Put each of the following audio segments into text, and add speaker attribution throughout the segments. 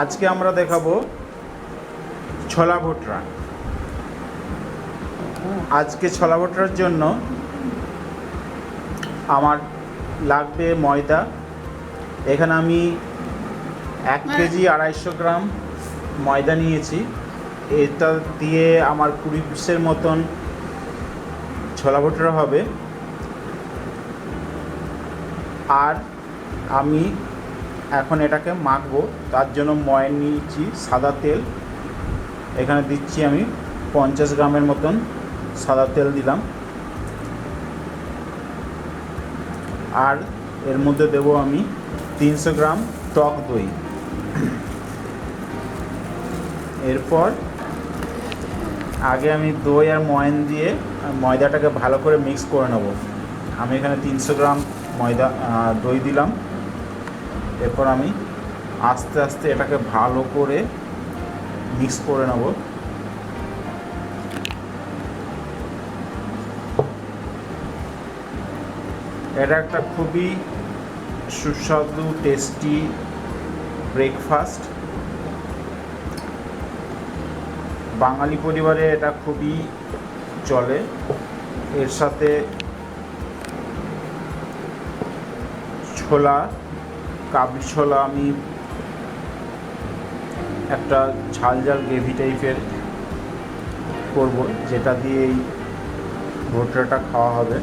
Speaker 1: আজকে আমরা দেখাবো ছোলা ভুটরা। আজকে ছোলা ভুটরার জন্য আমার লাগবে ময়দা। এখানে আমি 1 কেজি 250 গ্রাম ময়দা নিয়েছি। এটা দিয়ে আমার 20 পিসের মতন ছোলা ভুটরা হবে। আর আমি এখন এটাকে মাখবো, তার জন্য ময়ান নিয়েছি সাদা তেল। এখানে দিচ্ছি আমি 50 গ্রামের মতন সাদা তেল দিলাম। আর এর মধ্যে দেব আমি 300 গ্রাম টক দই। এরপর আগে আমি দই আর ময়ান দিয়ে ময়দাটাকে ভালো করে মিক্স করে নেব। আমি এখানে 300 গ্রাম দই দিলাম। এরপর আমি আস্তে আস্তে এটাকে ভালো করে মিক্স করে নেব। এটা একটা খুবই সুস্বাদু টেস্টি ব্রেকফাস্ট। বাঙালি পরিবারে এটা খুবই চলে। এর সাথে ছোলা, কাবলি ছোলা আমি একটা ঝাল ঝাল গ্রেভি টাইপের করব, যেটা দিয়ে এই ভুট্রাটা খাওয়া হবে।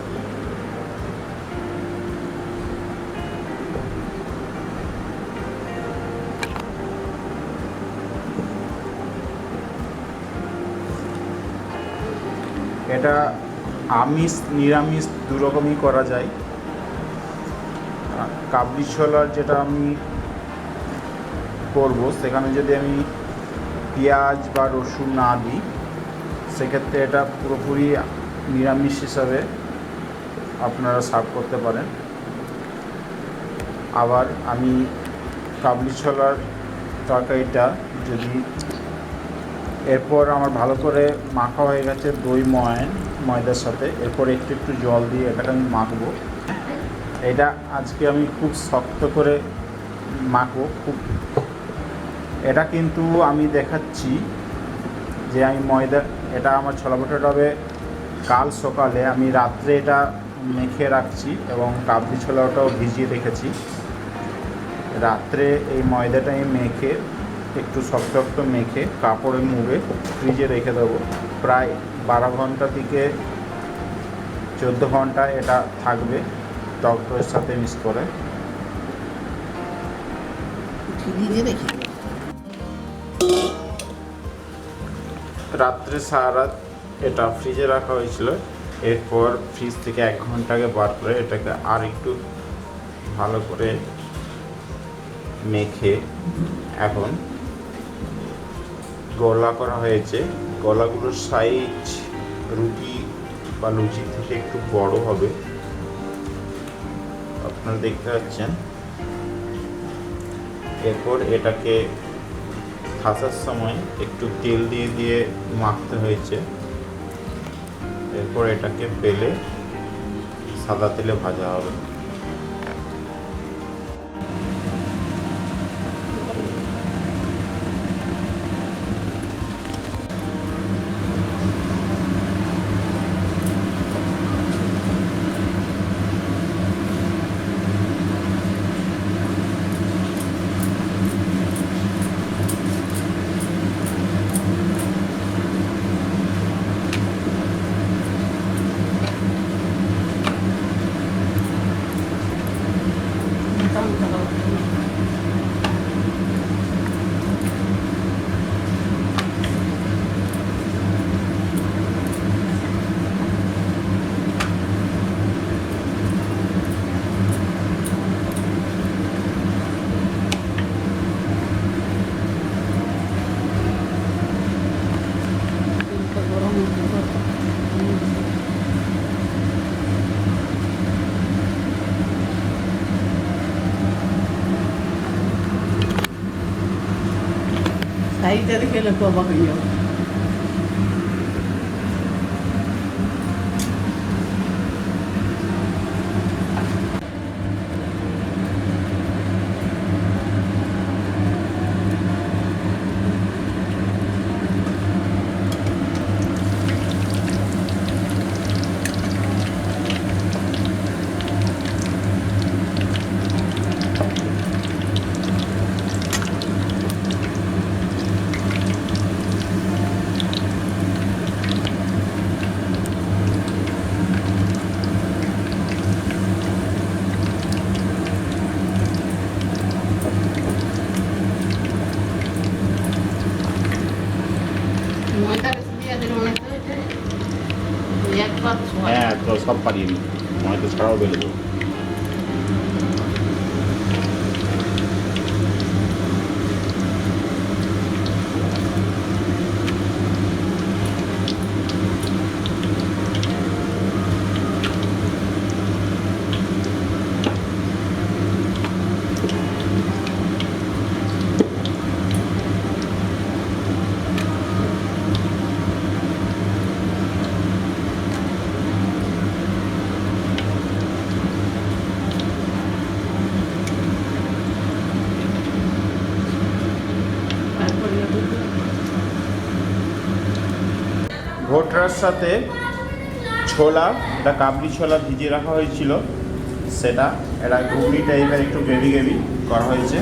Speaker 1: এটা আমিষ নিরামিষ দুরকমই করা যায়। কাবলি ছোলার যেটা আমি করব, সেখানে যদি আমি পেঁয়াজ বা রসুন না দিই, সেক্ষেত্রে এটা পুরোপুরি নিরামিষ হিসাবে আপনারা সার্ভ করতে পারেন। আবার আমি কাবলি ছোলার তরকারিটা যদি এরপর আমার ভালো করে মাখা হয়ে গেছে দই ময়দার সাথে, এরপর একটু একটু জল দিয়ে এটাকে আমি মাখবো। এটা আজকে আমি খুব শক্ত করে মাখবো। এটা কিন্তু আমি দেখাচ্ছি যে আমি এটা আমার ছোলা ভুট্রাটা হবে কাল সকালে। আমি রাত্রে এটা মেখে রাখছি এবং কাবলি ছোলাটাও ভিজিয়ে রেখেছি। রাত্রে এই ময়দাটা আমি মেখে একটু শক্ত মেখে কাপড়ে মুড়ে ফ্রিজে রেখে দেবো। প্রায় 12 ঘন্টা থেকে 14 ঘন্টা এটা থাকবে টক দইয়ের সাথে মিক্স করে। রাত্রে সারা রাত এটা ফ্রিজে রাখা হয়েছিল। এরপর ফ্রিজ থেকে 1 ঘন্টা আগে বার করে এটাকে আর একটু ভালো করে মেখে এখন গোলা করা হয়েছে। গোলাগুলোর সাইজ রুটি বা লুচির থেকে একটু বড় হবে, আপনারা দেখতে পাচ্ছেন। এরপর এটাকে ভাজার সময় একটু তেল দিয়ে মাখতে হয়েছে। এরপর এটাকে বেলে সাদা তেলে ভাজা হবে।
Speaker 2: Ahí te dejé la copa que yo.
Speaker 3: সব পারিয়ে নিই, ময়দা ছাড়াও বেলে দেবো।
Speaker 1: ভোটরার সাথে ছোলা, এটা কাবলি ছোলা ভিজিয়ে রাখা হয়েছিল, সেটা এটা ঘুগনি টাইপের একটু গ্রেভি গ্রেভি করা হয়েছে।